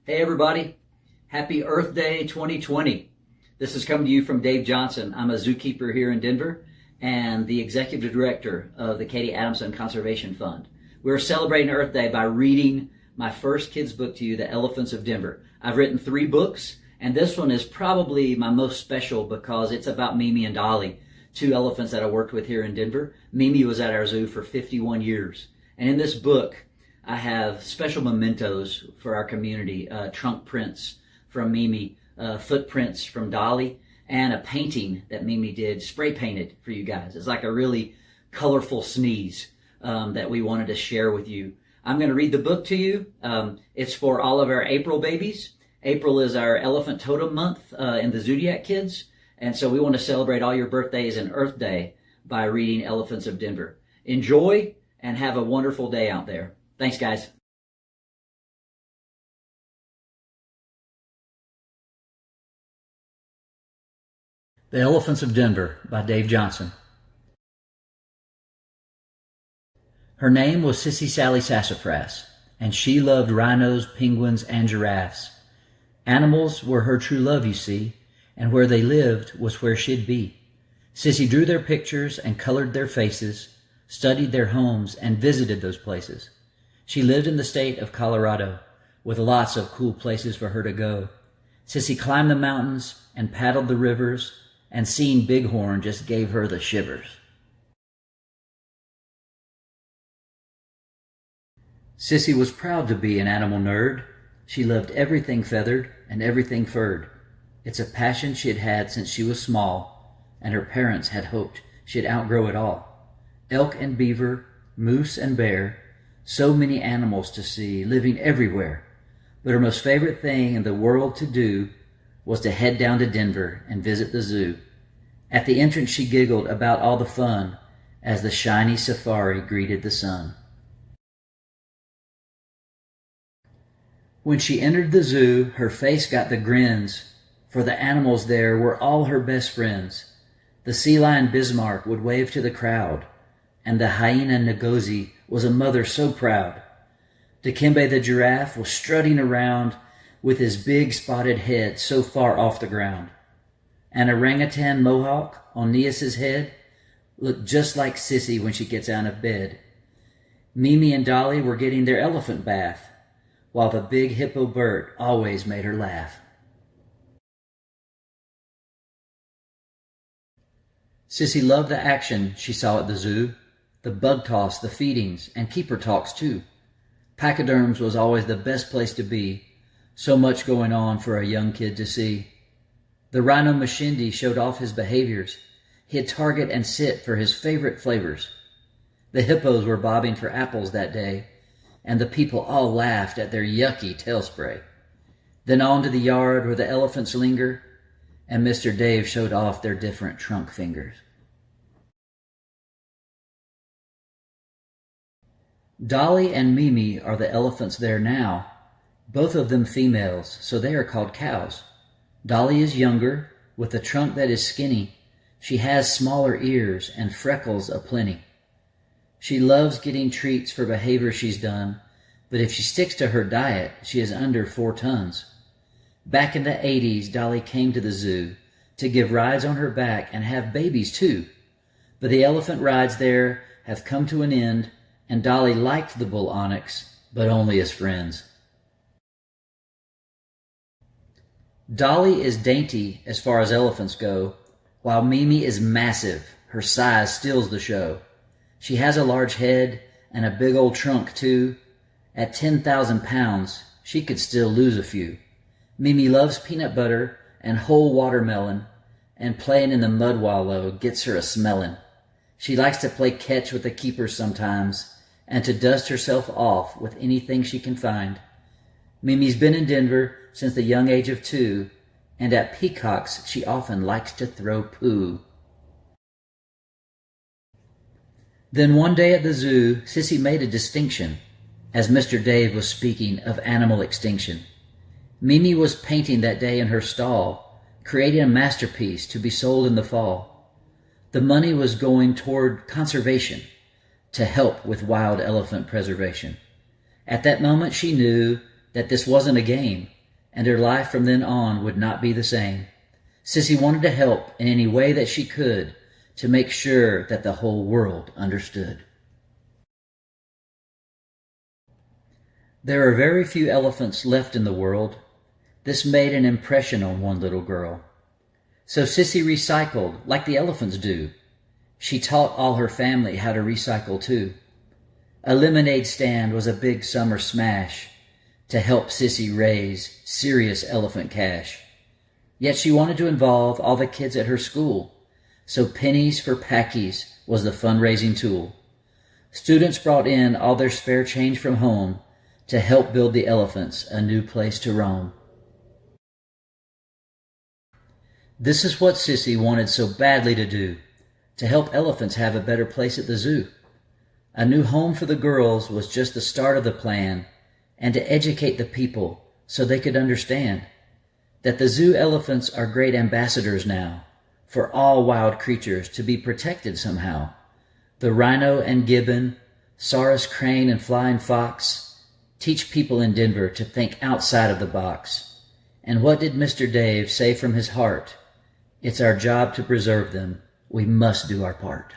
Hey everybody, happy Earth Day 2020. This is coming to you from Dave Johnson. I'm a zookeeper here in Denver and the executive director of the Katie Adamson Conservation Fund. We're celebrating Earth Day by reading my first kids book to you, The Elephants of Denver. I've written 3 books, and this one is probably my most special because it's about Mimi and Dolly, 2 elephants that I worked with here in Denver. Mimi was at our zoo for 51 years. And in this book, I have special mementos for our community, trunk prints from Mimi, footprints from Dolly, and a painting that Mimi did, spray painted for you guys. It's like a really colorful sneeze that we wanted to share with you. I'm going to read the book to you. It's for all of our April babies. April is our elephant totem month in the Zodiac Kids, and so we want to celebrate all your birthdays and Earth Day by reading Elephants of Denver. Enjoy and have a wonderful day out there. Thanks, guys. The Elephants of Denver by Dave Johnson. Her name was Sissy Sally Sassafras, and she loved rhinos, penguins, and giraffes. Animals were her true love, you see, and where they lived was where she'd be. Sissy drew their pictures and colored their faces, studied their homes, and visited those places. She lived in the state of Colorado, with lots of cool places for her to go. Sissy climbed the mountains and paddled the rivers, and seeing Bighorn just gave her the shivers. Sissy was proud to be an animal nerd. She loved everything feathered and everything furred. It's a passion she had had since she was small, and her parents had hoped she'd outgrow it all. Elk and beaver, moose and bear, so many animals to see, living everywhere. But her most favorite thing in the world to do was to head down to Denver and visit the zoo. At the entrance she giggled about all the fun as the shiny safari greeted the sun. When she entered the zoo, her face got the grins, for the animals there were all her best friends. The sea lion Bismarck would wave to the crowd, and the hyena Ngozi was a mother so proud. Dikembe the giraffe was strutting around with his big spotted head so far off the ground. An orangutan mohawk on Nias's head looked just like Sissy when she gets out of bed. Mimi and Dolly were getting their elephant bath, while the big hippo Bert always made her laugh. Sissy loved the action she saw at the zoo, the bug toss, the feedings, and keeper talks too. Pachyderms was always the best place to be, so much going on for a young kid to see. The rhino Mashindi showed off his behaviors. He'd target and sit for his favorite flavors. The hippos were bobbing for apples that day, and the people all laughed at their yucky tail spray. Then on to the yard where the elephants linger, and Mr. Dave showed off their different trunk fingers. Dolly and Mimi are the elephants there now, both of them females, so they are called cows. Dolly is younger, with a trunk that is skinny. She has smaller ears and freckles aplenty. She loves getting treats for behavior she's done, but if she sticks to her diet, she is under 4 tons. Back in the 80s, Dolly came to the zoo to give rides on her back and have babies too. But the elephant rides there have come to an end, and Dolly liked the bull onyx, but only as friends. Dolly is dainty as far as elephants go, while Mimi is massive. Her size steals the show. She has a large head and a big old trunk too. At 10,000 pounds, she could still lose a few. Mimi loves peanut butter and whole watermelon, and playing in the mud wallow gets her a smellin'. She likes to play catch with the keepers sometimes, and to dust herself off with anything she can find. Mimi's been in Denver since the young age of 2, and at peacocks she often likes to throw poo. Then one day at the zoo, Sissy made a distinction, as Mr. Dave was speaking of animal extinction. Mimi was painting that day in her stall, creating a masterpiece to be sold in the fall. The money was going toward conservation, to help with wild elephant preservation. At that moment she knew that this wasn't a game. and her life from then on would not be the same. Sissy wanted to help in any way that she could to make sure that the whole world understood. There are very few elephants left in the world. This made an impression on one little girl. So Sissy recycled like the elephants do. She taught all her family how to recycle too. A lemonade stand was a big summer smash to help Sissy raise serious elephant cash. Yet she wanted to involve all the kids at her school, so Pennies for Packies was the fundraising tool. Students brought in all their spare change from home to help build the elephants a new place to roam. This is what Sissy wanted so badly to do, to help elephants have a better place at the zoo. A new home for the girls was just the start of the plan, and to educate the people so they could understand that the zoo elephants are great ambassadors now for all wild creatures to be protected somehow. The rhino and gibbon, saurus crane and flying fox teach people in Denver to think outside of the box. And what did Mr. Dave say from his heart? It's our job to preserve them. We must do our part.